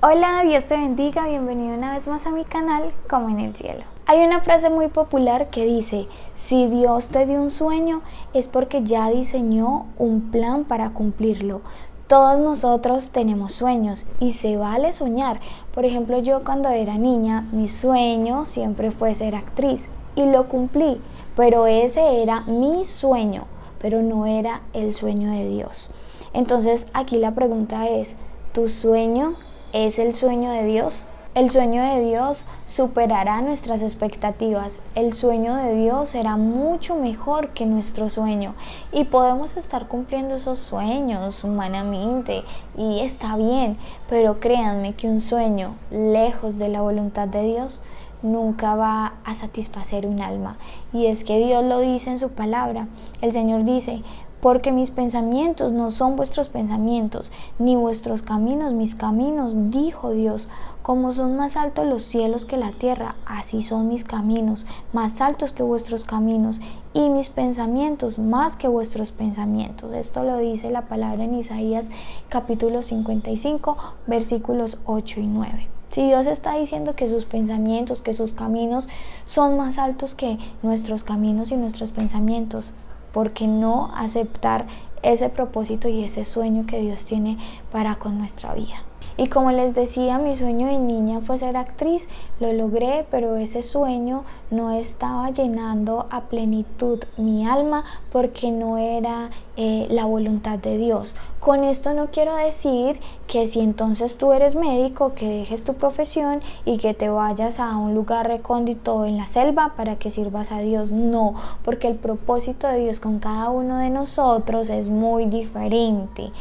Hola, Dios te bendiga, bienvenido una vez más a mi canal Como en el Cielo. Hay una frase muy popular que dice, si Dios te dio un sueño es porque ya diseñó un plan para cumplirlo. Todos nosotros tenemos sueños y se vale soñar. Por ejemplo, yo cuando era niña, mi sueño siempre fue ser actriz y lo cumplí, pero ese era mi sueño, pero no era el sueño de Dios. Entonces aquí la pregunta es, ¿tu sueño es el sueño de Dios? El sueño de Dios superará nuestras expectativas. El sueño de Dios será mucho mejor que nuestro sueño. Y podemos estar cumpliendo esos sueños humanamente y está bien, pero créanme que un sueño lejos de la voluntad de Dios nunca va a satisfacer un alma. Y es que Dios lo dice en su palabra. El Señor dice, porque mis pensamientos no son vuestros pensamientos, ni vuestros caminos mis caminos, dijo Dios. Como son más altos los cielos que la tierra, así son mis caminos, más altos que vuestros caminos, y mis pensamientos más que vuestros pensamientos. Esto lo dice la palabra en Isaías capítulo 55, versículos 8 y 9. Si Dios está diciendo que sus pensamientos, que sus caminos son más altos que nuestros caminos y nuestros pensamientos, ¿por qué no aceptar ese propósito y ese sueño que Dios tiene para con nuestra vida? Y como les decía, mi sueño de niña fue ser actriz, lo logré, pero ese sueño no estaba llenando a plenitud mi alma porque no era la voluntad de Dios. Con esto no quiero decir que si entonces tú eres médico, que dejes tu profesión y que te vayas a un lugar recóndito en la selva para que sirvas a Dios. No, porque el propósito de Dios con cada uno de nosotros es muy diferente.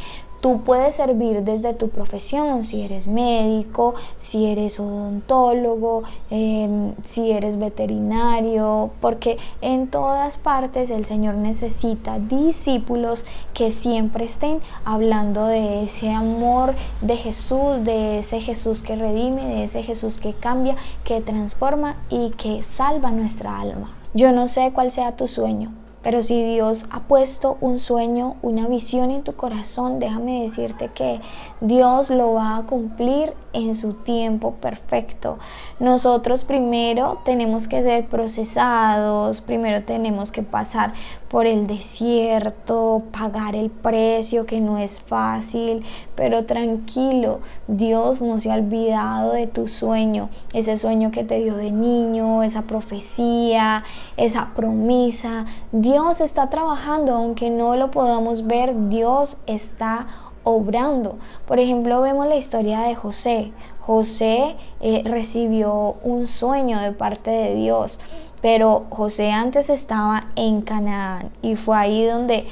Tú puedes servir desde tu profesión, si eres médico, si eres odontólogo, si eres veterinario, porque en todas partes el Señor necesita discípulos que siempre estén hablando de ese amor de Jesús, de ese Jesús que redime, de ese Jesús que cambia, que transforma y que salva nuestra alma. Yo no sé cuál sea tu sueño, pero si Dios ha puesto un sueño, una visión en tu corazón, déjame decirte que Dios lo va a cumplir en su tiempo perfecto. Nosotros primero tenemos que ser procesados, primero tenemos que pasar por el desierto, pagar el precio que no es fácil, pero tranquilo, Dios no se ha olvidado de tu sueño, ese sueño que te dio de niño, esa profecía, esa promesa. Dios está trabajando, aunque no lo podamos ver, Dios está obrando. Por ejemplo, vemos la historia de José. José recibió un sueño de parte de Dios, pero José antes estaba en Canaán y fue ahí donde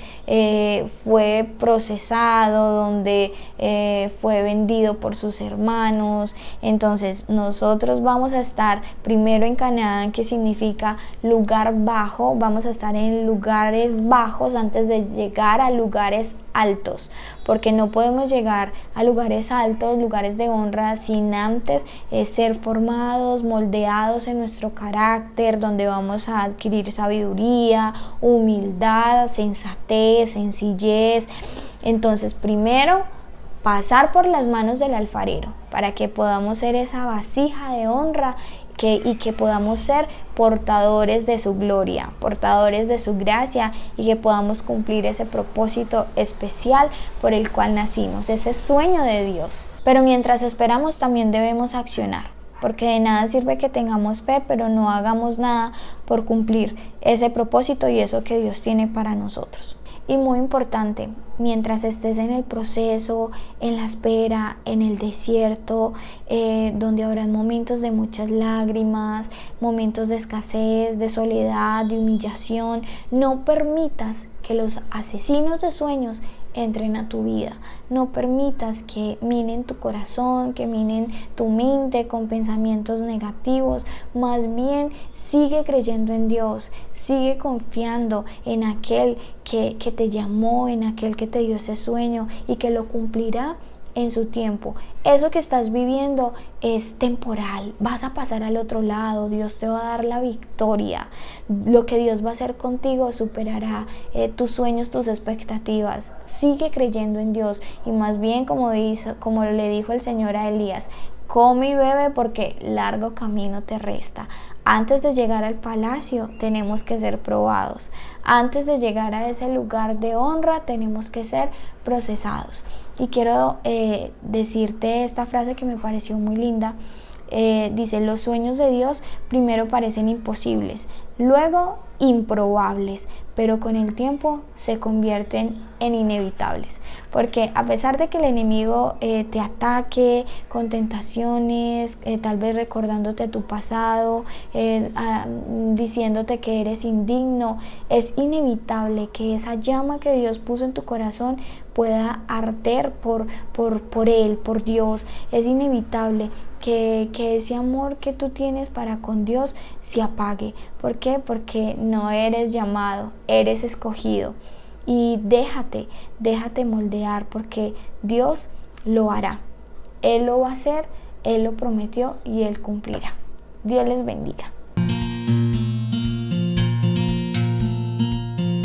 fue procesado, donde fue vendido por sus hermanos. Entonces nosotros vamos a estar primero en Canaán, que significa lugar bajo, vamos a estar en lugares bajos antes de llegar a lugares altos, porque no podemos llegar a lugares altos, lugares de honra, sin antes ser formados, moldeados en nuestro carácter, donde vamos a adquirir sabiduría, humildad, sensatez, sencillez. Entonces, primero, pasar por las manos del alfarero para que podamos ser esa vasija de honra y que podamos ser portadores de su gloria, portadores de su gracia y que podamos cumplir ese propósito especial por el cual nacimos, ese sueño de Dios. Pero mientras esperamos también debemos accionar, porque de nada sirve que tengamos fe, pero no hagamos nada por cumplir ese propósito y eso que Dios tiene para nosotros. Y muy importante, mientras estés en el proceso, en la espera, en el desierto, donde habrán momentos de muchas lágrimas, momentos de escasez, de soledad, de humillación, no permitas que los asesinos de sueños entren a tu vida. No permitas que minen tu corazón, que minen tu mente con pensamientos negativos. Más bien, sigue creyendo en Dios, sigue confiando en aquel que te llamó, en aquel que te dio ese sueño y que lo cumplirá en su tiempo. Eso que estás viviendo es temporal, vas a pasar al otro lado, Dios te va a dar la victoria. Lo que Dios va a hacer contigo superará tus sueños, tus expectativas. Sigue creyendo en Dios y más bien como le dijo el Señor a Elías: come y bebe porque largo camino te resta. Antes de llegar al palacio tenemos que ser probados. Antes de llegar a ese lugar de honra tenemos que ser procesados. Y quiero decirte esta frase que me pareció muy linda. Dice: los sueños de Dios primero parecen imposibles, luego improbables, pero con el tiempo se convierten en inevitables. Porque a pesar de que el enemigo te ataque con tentaciones, tal vez recordándote tu pasado, diciéndote que eres indigno, es inevitable que esa llama que Dios puso en tu corazón pueda arder por Él, por Dios. Es inevitable que ese amor que tú tienes para con Dios se apague. ¿Por qué? Porque no eres llamado, eres escogido. Y déjate moldear, porque Dios lo hará. Él lo va a hacer, Él lo prometió y Él cumplirá. Dios les bendiga.